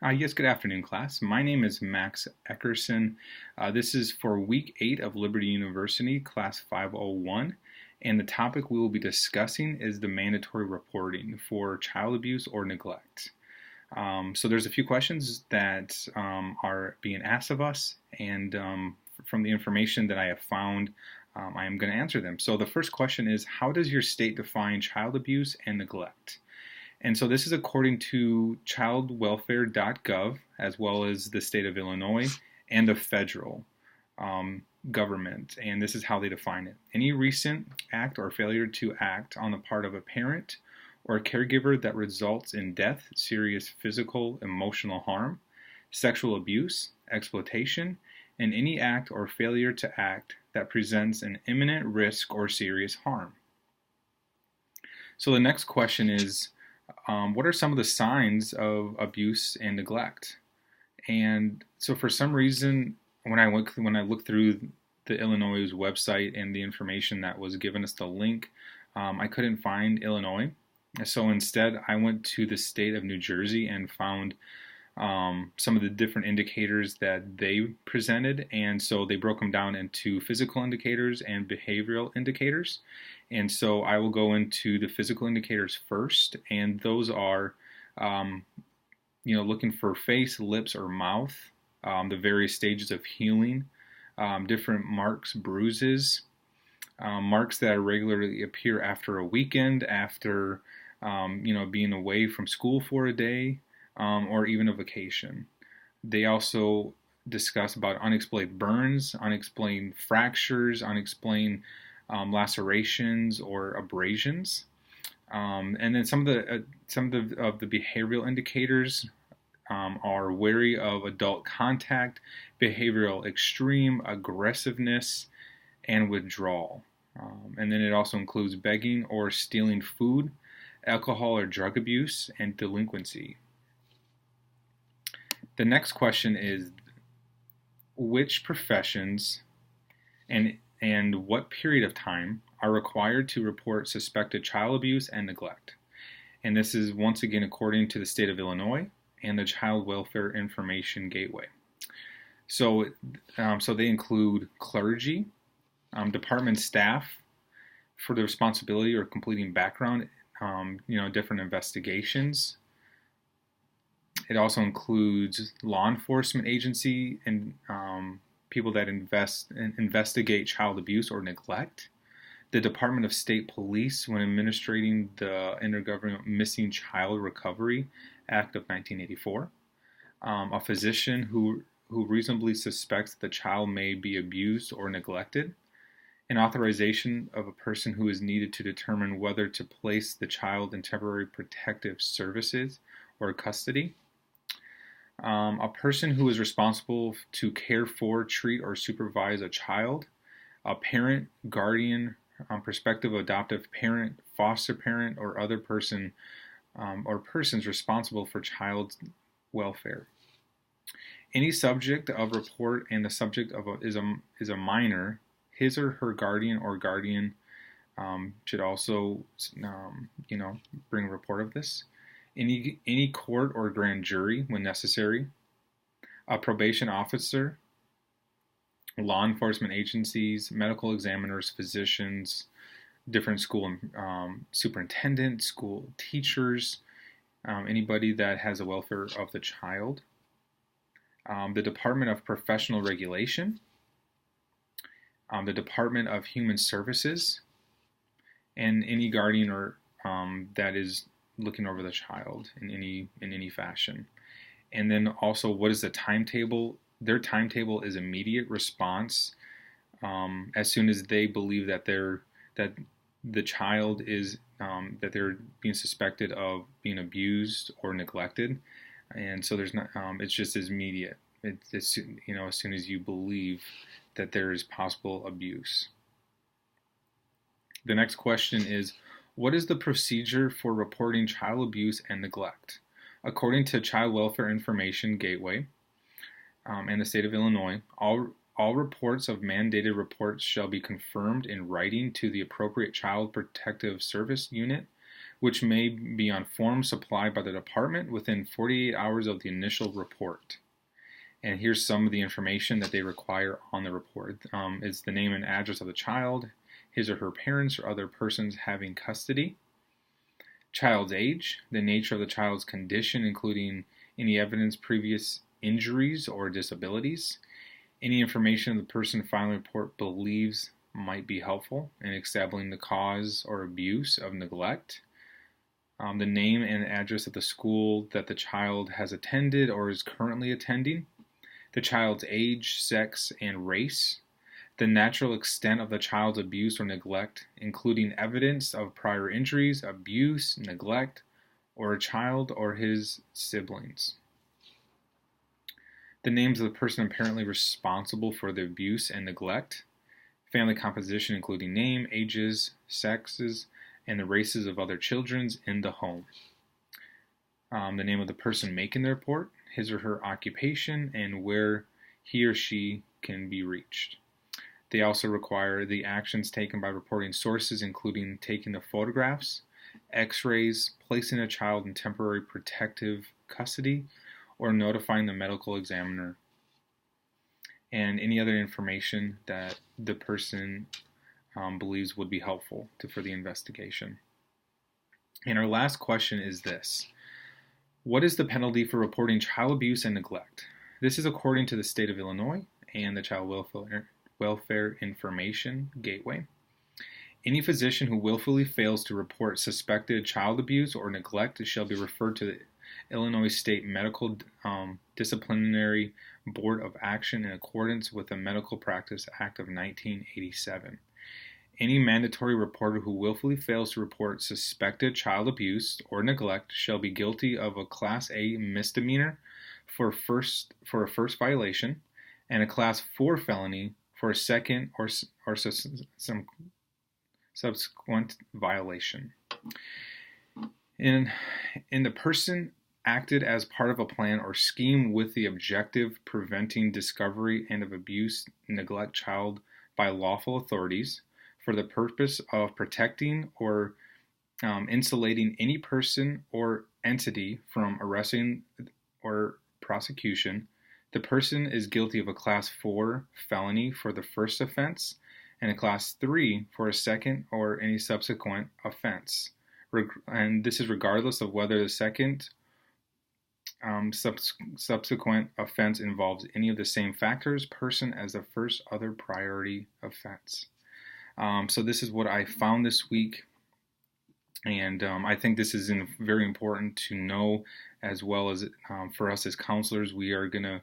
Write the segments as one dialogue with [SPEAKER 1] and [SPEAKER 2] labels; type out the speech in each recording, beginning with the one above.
[SPEAKER 1] Yes, good afternoon, class. My name is Max Eckerson. This is for week 8 of Liberty University, class 501, and the topic we will be discussing is the mandatory reporting for child abuse or neglect. So there's a few questions that are being asked of us, and from the information that I have found, I am going to answer them. So the first question is, how does your state define child abuse and neglect? And so this is according to childwelfare.gov, as well as the state of Illinois and the federal government. And this is how they define it. Any recent act or failure to act on the part of a parent or a caregiver that results in death, serious physical, emotional harm, sexual abuse, exploitation, and any act or failure to act that presents an imminent risk or serious harm. So the next question is, what are some of the signs of abuse and neglect? And so for some reason, when I looked through the Illinois website and the information that was given us the link, I couldn't find Illinois. So instead, I went to the state of New Jersey and found some of the different indicators that they presented. And so they broke them down into physical indicators and behavioral indicators. And so I will go into the physical indicators first, and those are, looking for face, lips, or mouth, the various stages of healing, different marks, bruises, marks that regularly appear after a weekend, after being away from school for a day, or even a vacation. They also discuss about unexplained burns, unexplained fractures, unexplained lacerations or abrasions. And then some of the behavioral indicators are wary of adult contact, behavioral extreme, aggressiveness, and withdrawal. And then it also includes begging or stealing food, alcohol or drug abuse, and delinquency. The next question is, which professions and what period of time are required to report suspected child abuse and neglect? And this is once again according to the state of Illinois and the Child Welfare Information Gateway. So they include clergy, department staff for the responsibility or completing background, different investigations. It also includes law enforcement agency and people that investigate child abuse or neglect, the Department of State Police when administrating the Intergovernmental Missing Child Recovery Act of 1984, a physician who reasonably suspects the child may be abused or neglected, an authorization of a person who is needed to determine whether to place the child in temporary protective services or custody, a person who is responsible to care for, treat, or supervise a child, a parent, guardian, prospective adoptive parent, foster parent, or other person or persons responsible for child welfare. Any subject of report and the subject of is a minor, his or her guardian or guardian should also bring a report of this. Any court or grand jury when necessary, a probation officer, law enforcement agencies, medical examiners, physicians, different school superintendents, school teachers, anybody that has a welfare of the child, the Department of Professional Regulation, the Department of Human Services, and any guardian or that is looking over the child in any fashion. And then also, what is the timetable? Their timetable is immediate response as soon as they believe that the child is that they're being suspected of being abused or neglected, and so there's not. It's just as immediate. It's as soon as you believe that there is possible abuse. The next question is, what is the procedure for reporting child abuse and neglect? According to Child Welfare Information Gateway and the state of Illinois, all reports of mandated reports shall be confirmed in writing to the appropriate Child Protective Service unit which may be on forms supplied by the department within 48 hours of the initial report. And here's some of the information that they require on the report. It's the name and address of the child, his or her parents or other persons having custody, child's age, the nature of the child's condition, including any evidence previous injuries or disabilities, any information the person filing the report believes might be helpful in establishing the cause or abuse of neglect, the name and address of the school that the child has attended or is currently attending, the child's age, sex, and race, the natural extent of the child's abuse or neglect, including evidence of prior injuries, abuse, neglect, or a child or his siblings. The names of the person apparently responsible for the abuse and neglect, family composition including name, ages, sexes, and the races of other children in the home. The name of the person making the report, his or her occupation, and where he or she can be reached. They also require the actions taken by reporting sources, including taking the photographs, x-rays, placing a child in temporary protective custody, or notifying the medical examiner, and any other information that the person believes would be helpful for the investigation. And our last question is this: what is the penalty for reporting child abuse and neglect? This is according to the state of Illinois and the Child Welfare Information Gateway. Any physician who willfully fails to report suspected child abuse or neglect shall be referred to the Illinois State Medical Disciplinary Board of Action in accordance with the Medical Practice Act of 1987. Any mandatory reporter who willfully fails to report suspected child abuse or neglect shall be guilty of a Class A misdemeanor for a first violation and a Class 4 felony for a second or some subsequent violation. In the person acted as part of a plan or scheme with the objective preventing discovery and of abuse, neglect child by lawful authorities for the purpose of protecting or insulating any person or entity from arresting or prosecution, the person is guilty of a Class 4 felony for the first offense and a Class 3 for a second or any subsequent offense. And this is regardless of whether the second subsequent offense involves any of the same factors, person as the first other priority offense. So this is what I found this week, and I think this is very important to know, as well as for us as counselors. We are going to,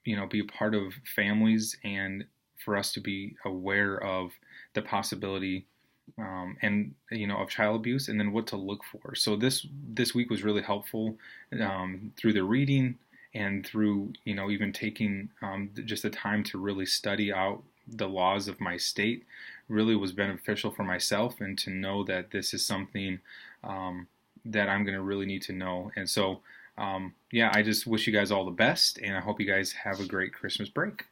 [SPEAKER 1] be a part of families, and for us to be aware of the possibility and of child abuse, and then what to look for. So this week was really helpful through the reading and through even taking just the time to really study out the laws of my state. Really was beneficial for myself, and to know that this is something that I'm going to really need to know. And so I just wish you guys all the best, and I hope you guys have a great Christmas break.